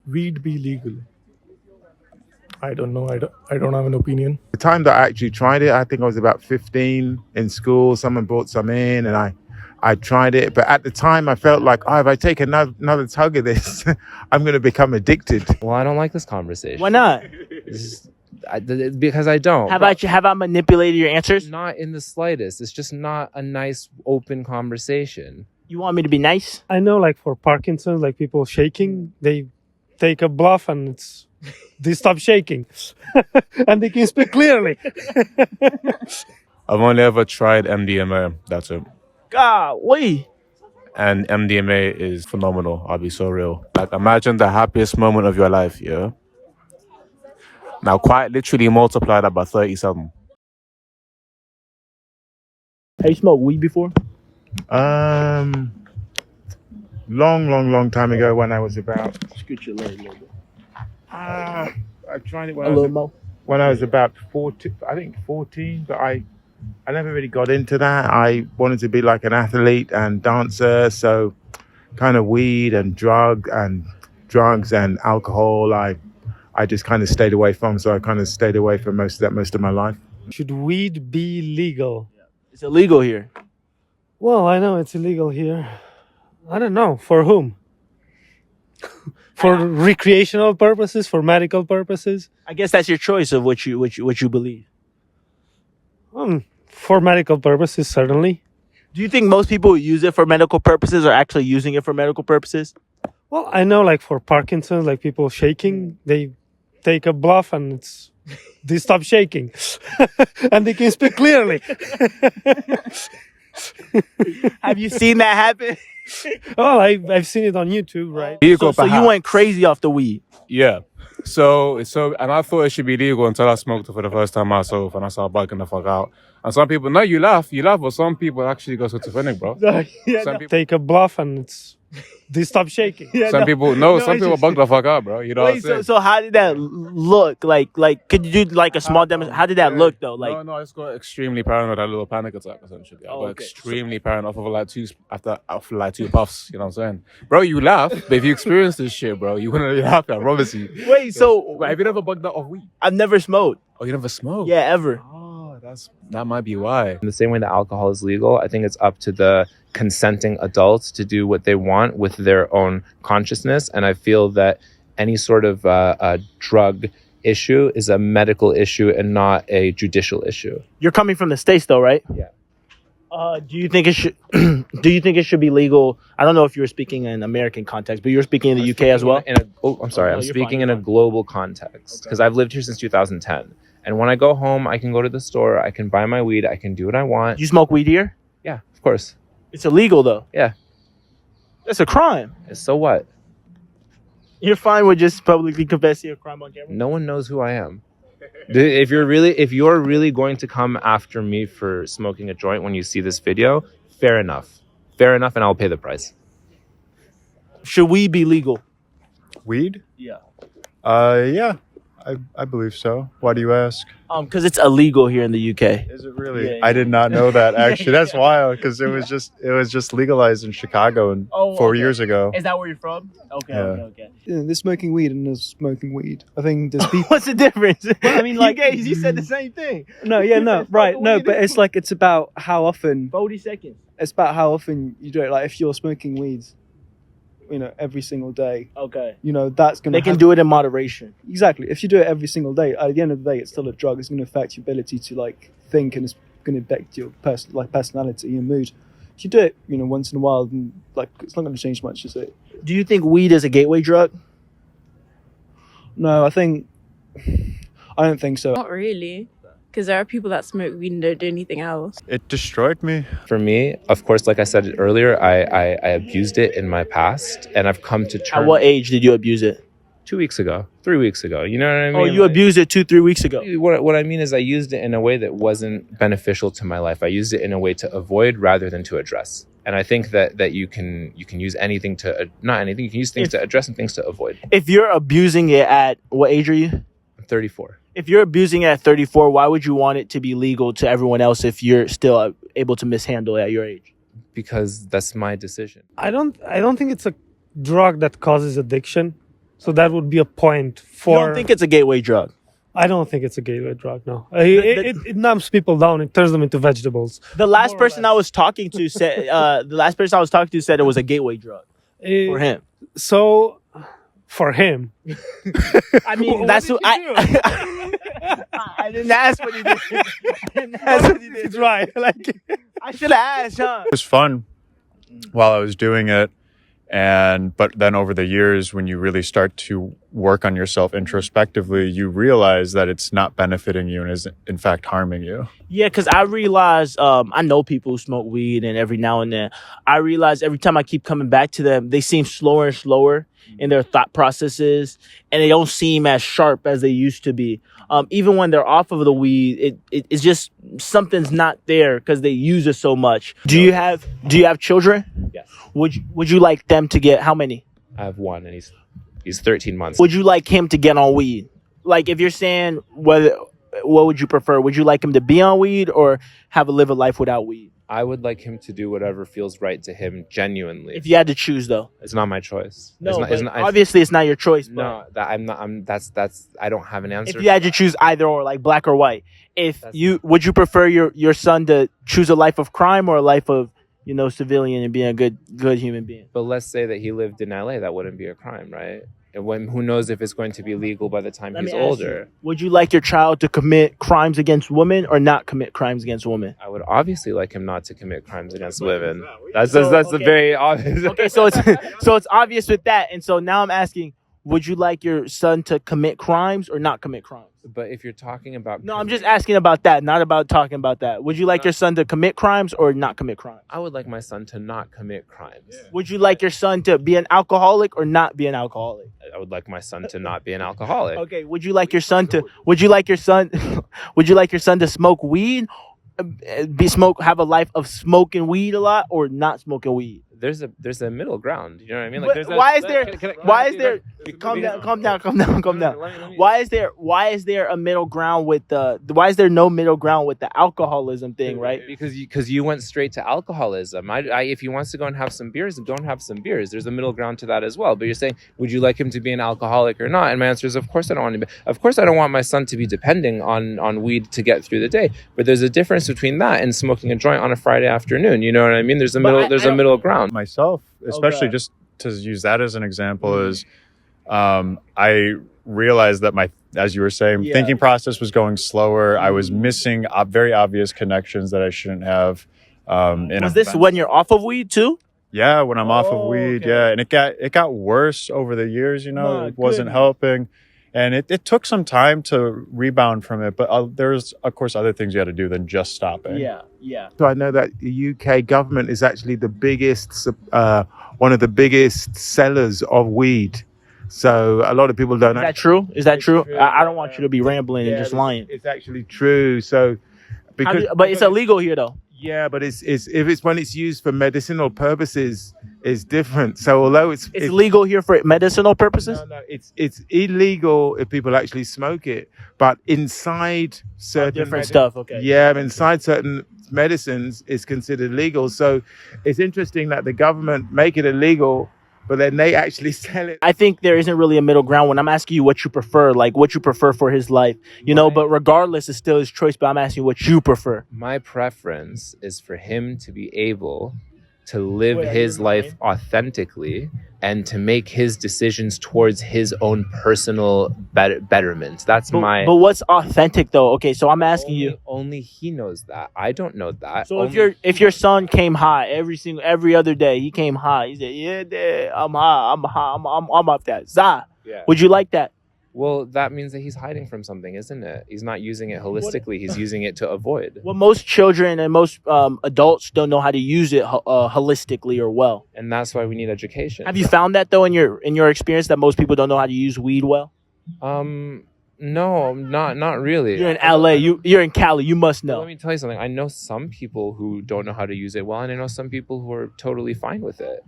weed be legal? I don't know. I don't have an opinion. The time that I actually tried it, I think I was about 15 in school. Someone brought some in and I tried it. But at the time I felt like, if I take another tug of this, I'm going to become addicted. Well, I don't like this conversation. Why not? Because I don't. Have I manipulated your answers? Not in the slightest. It's just not a nice, open conversation. You want me to be nice? I know, like for Parkinson's, like people shaking, they take a bluff and they stop shaking, and they can speak clearly. I've only ever tried MDMA. That's it. God, wait. And MDMA is phenomenal. I'll be so real. Like, imagine the happiest moment of your life, yeah? Now, quite literally multiply that by 37. Have you smoked weed before? Long time ago when I was about... Scoot your leg a little bit. I tried it when I was about 14, I think 14, but I never really got into that. I wanted to be like an athlete and dancer, so kind of weed and drugs and alcohol, I just kind of stayed away from. So I kind of stayed away from most of my life. Should weed be legal? It's illegal here. Well, I know it's illegal here. I don't know. For whom? For recreational purposes? For medical purposes? I guess that's your choice of what you believe. For medical purposes, certainly. Do you think most people who use it for medical purposes are actually using it for medical purposes? Well, I know, like for Parkinson's, like people shaking, they take a bluff and they stop shaking, and they can speak clearly. Have you seen that happen? Well, I've seen it on YouTube, right? So you went crazy off the weed. Yeah. So, and I thought it should be legal until I smoked it for the first time myself, and I started bugging the fuck out. And some people, no, you laugh, but some people actually go schizophrenic, bro. Some people Take a bluff and they stop shaking. some people bug the fuck out, bro. You know what I'm saying? So how did that look? Like, could you do like a small demonstration? How did that look though? Like, No, I just got extremely paranoid. I had a little panic attack essentially. I got extremely paranoid after like two puffs. You know what I'm saying, bro? You laugh, but if you experience this shit, bro, you wouldn't be happy. I promise you. wait, so Have you never bugged out off weed? I've never smoked. Oh, you never smoked? Yeah, ever. Oh, that might be why. In the same way that alcohol is legal, I think it's up to the consenting adults to do what they want with their own consciousness. And I feel that any sort of drug issue is a medical issue and not a judicial issue. You're coming from the States though, right? Yeah. Do you think it should? Do you think it should be legal? I don't know if you were speaking in American context, but you were speaking in the UK as well. I'm sorry. I'm speaking in a global context because I've lived here since 2010. And when I go home, I can go to the store, I can buy my weed, I can do what I want. You smoke weed here? Yeah, of course. It's illegal though. Yeah. That's a crime. So what? You're fine with just publicly confessing a crime on camera? No one knows who I am. If you're really going to come after me for smoking a joint when you see this video, fair enough, and I'll pay the price. Should weed be legal? Weed? Yeah. Yeah, I believe so. Why do you ask? Because it's illegal here in the UK. Is it really? Yeah. I did not know that actually. That's wild because it was just legalized in Chicago 4 years ago. Is that where you're from? Okay, Yeah. okay. Yeah, there's smoking weed and there's smoking weed. I think there's people. What's the difference? I mean, like- you said the same thing. No, right, no, but it's like it's about how often. 40 seconds. It's about how often you do it. Like if you're smoking weeds, every single day, Okay. that's gonna. They can do it in moderation. Exactly. If you do it every single day, at the end of the day, it's still a drug. It's going to affect your ability to think, and it's going to affect your personality, your mood. If you do it, once in a while, then it's not going to change much, is it? Do you think weed is a gateway drug? No, I don't think so. Not really, because there are people that smoke weed and don't do anything else. It destroyed me. For me, of course, like I said earlier, I abused it in my past, and I've come to terms. At what age did you abuse it? 2 weeks ago, 3 weeks ago. You know what I mean? Oh, you abused it 2-3 weeks ago. What I mean is I used it in a way that wasn't beneficial to my life. I used it in a way to avoid rather than to address. And I think that you can use anything not anything. You can use things to address and things to avoid. If you're abusing it at what age are you? I'm 34. If you're abusing it at 34, why would you want it to be legal to everyone else if you're still able to mishandle it at your age? Because that's my decision. I don't think it's a drug that causes addiction. So that would be a point You for. don't think it's a gateway drug? I don't think it's a gateway drug. No, it numbs people down. It turns them into vegetables. The last More or person I less. was talking to said said it was a gateway drug for him. So, for him, I mean, What that's did what you I didn't ask what he did. I didn't ask what he did. it's right. Like, I should have asked, huh? It was fun while I was doing it. But then over the years, when you really start to work on yourself introspectively, you realize that it's not benefiting you and is in fact harming you. Yeah, because I realize I know people who smoke weed, and every now and then I realize every time I keep coming back to them, they seem slower and slower in their thought processes, and they don't seem as sharp as they used to be. Even when they're off of the weed, it's just something's not there because they use it so much. Do you have children? Yes. Would you like them to get how many? I have one, and he's 13 months. Would you like him to get on weed? Like, if you're saying what would you prefer? Would you like him to be on weed or live a life without weed? I would like him to do whatever feels right to him genuinely. If you had to choose, though. It's not my choice. No, it's not, obviously it's not your choice. But No, that's I don't have an answer. if you had to choose either or, like black or white, would you prefer your son to choose a life of crime or a life of civilian and being a good human being? But let's say that he lived in LA, that wouldn't be a crime, right? And who knows if it's going to be legal by the time he's older. Would you like your child to commit crimes against women or not commit crimes against women? I would obviously like him not to commit crimes against women. That's a very obvious. Okay, so it's obvious with that, and so now I'm asking, would you like your son to commit crimes or not commit crimes? But if you're talking about No, I'm just asking about that, not about talking about that. Would you like your son to commit crimes or not commit crimes? I would like my son to not commit crimes. Would you like your son to be an alcoholic or not be an alcoholic? I would like my son to not be an alcoholic. Okay, would you like your son to smoke weed, have a life of smoking weed a lot or not smoking weed? There's a middle ground. You know what I mean? But why is there? Calm down. Why is there a middle ground with why is there no middle ground with the alcoholism thing, right? Because you went straight to alcoholism. If he wants to go and have some beers, go and have some beers. There's a middle ground to that as well. But you're saying, would you like him to be an alcoholic or not? And my answer is, of course I don't want to be. Of course I don't want my son to be depending on weed to get through the day. But there's a difference between that and smoking a joint on a Friday afternoon. You know what I mean? There's a middle ground. Myself, especially just to use that as an example, is I realized that as you were saying, thinking process was going slower. I was missing very obvious connections that I shouldn't have. Was this when you're off of weed too? Yeah, when I'm off of weed, okay. yeah, and it got worse over the years. It wasn't helping, and it took some time to rebound from it. But there's of course other things you had to do than just stopping. Yeah. So I know that the UK government is actually the biggest, one of the biggest sellers of weed. So a lot of people don't know. Is that true? I don't want you to be rambling and just lying. It's actually true. So but it's illegal here though. Yeah, but it's when it's used for medicinal purposes, it's different. So although it's legal here for medicinal purposes. No, it's illegal if people actually smoke it. But inside certain different stuff, okay. Yeah, inside certain medicines, it's considered legal. So it's interesting that the government make it illegal, but then they actually sell it. I think there isn't really a middle ground when I'm asking you what you prefer, like what you prefer for his life, but regardless, it's still his choice, but I'm asking you what you prefer. My preference is for him to be able to live his life authentically and to make his decisions towards his own personal betterment. But what's authentic though? Okay, so I'm asking you. Only he knows that. I don't know that. So if your son came high every other day, he came high. He said, "Yeah, Dad, I'm high. I'm off that." Zah. Yeah. Would you like that? Well, that means that he's hiding from something, isn't it? He's not using it holistically. He's using it to avoid. Well, most children and most adults don't know how to use it holistically or well. And that's why we need education. Have you found that though in your experience that most people don't know how to use weed well? No, not really. You're in LA. You're in Cali. You must know. Let me tell you something. I know some people who don't know how to use it well, and I know some people who are totally fine with it.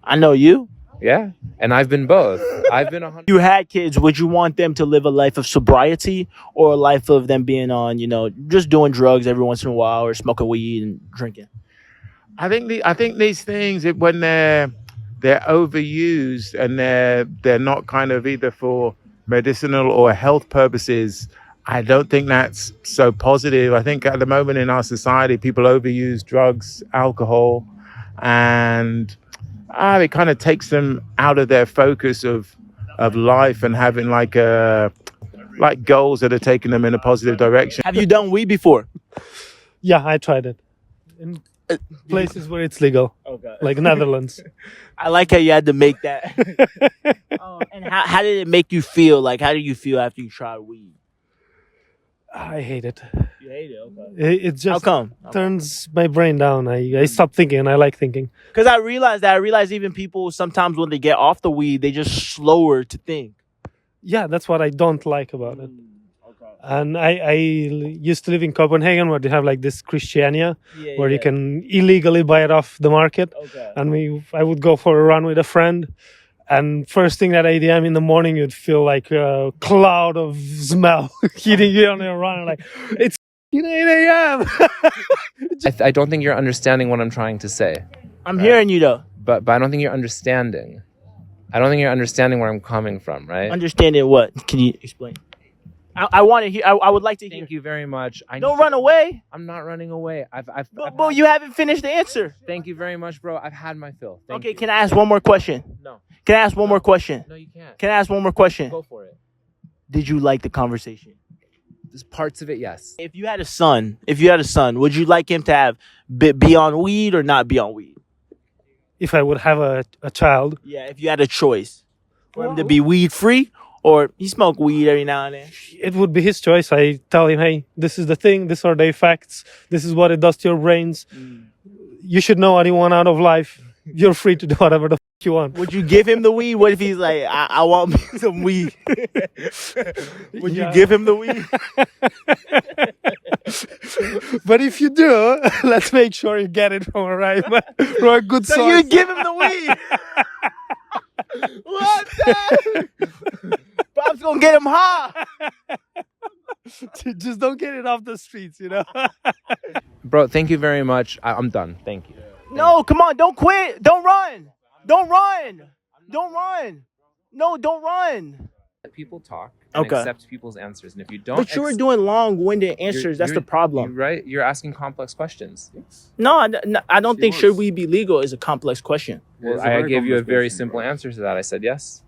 I know you. Yeah, and I've been both. I've been 100. You had kids. Would you want them to live a life of sobriety or a life of them being on, just doing drugs every once in a while or smoking weed and drinking? I think these things, when they're they're overused and they're not kind of either for medicinal or health purposes. I don't think that's so positive. I think at the moment in our society, people overuse drugs, alcohol, and it kind of takes them out of their focus of life and having like goals that are taking them in a positive direction. Have you done weed before? Yeah, I tried it in places where it's legal, Okay. like Netherlands. I like how you had to make that. And how did it make you feel? Like, how did you feel after you tried weed? I hate it. You hate it, okay. It just How come? turns my brain down. I stop thinking and I like thinking. Because I realized even people, sometimes when they get off the weed, they just slower to think. Yeah, that's what I don't like about it. Okay. And I used to live in Copenhagen where they have like this Christiania where you can illegally buy it off the market. Okay. And I would go for a run with a friend. And first thing at 8 a.m. in the morning, you'd feel like a cloud of smell hitting you on your run. Like, it's 8 a.m. I don't think you're understanding what I'm trying to say. I'm hearing you, though. But I don't think you're understanding. I don't think you're understanding where I'm coming from, right? Understanding what? Can you explain? I want to hear. I would like to hear. Thank you very much. Don't run away. I'm not running away. But you haven't finished the answer. Thank you very much, bro. I've had my fill. Thank you. Can I ask one more question? No. Can I ask one more question? No, you can't. Can I ask one more question? Go for it. Did you like the conversation? There's parts of it, yes. If you had a son, would you like him to be on weed or not be on weed? If I would have a child. Yeah, if you had a choice. For him to be weed free or he smoke weed every now and then. It would be his choice. I tell him, hey, this is the thing. These are the effects. This is what it does to your brains. You should know what you want out of life. You're free to do whatever the you want. Would you give him the weed? What if he's like, I want me some weed? Would you give him the weed? But if you do, let's make sure you get it from a good source. So you give him the weed? What the? Bob's gonna get him high. Just don't get it off the streets, you know. Bro, thank you very much. I'm done. Thank you. No, come on, don't quit. Don't run. Don't run. Don't run. No, don't run. Let people talk and accept people's answers. And if you don't... But you were doing long-winded answers. That's the problem. Right? You're asking complex questions. No, I don't think should we be legal is a complex question. Well, I gave you a very simple answer to that. I said yes.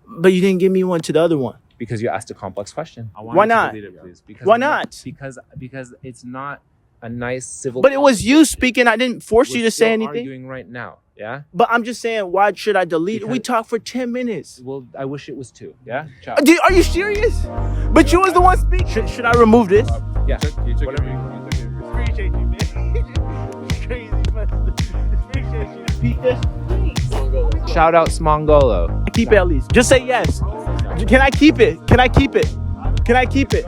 But you didn't give me one to the other one. Because you asked a complex question. Why not? Why not? Because it's not a nice civil... But it was you speaking. I didn't force you to say anything. We're arguing right now. Yeah? But I'm just saying, why should I delete it? We talked for 10 minutes. Well, I wish it was 2. Yeah? Ciao. Are you serious? But you was the one speaking. Should I remove this? Yeah. Appreciate you, man. Crazy, man. Appreciate you. Repeat this. Shout out Smongolo. Keep it at least. Just say yes. Can I keep it? Can I keep it? Can I keep it?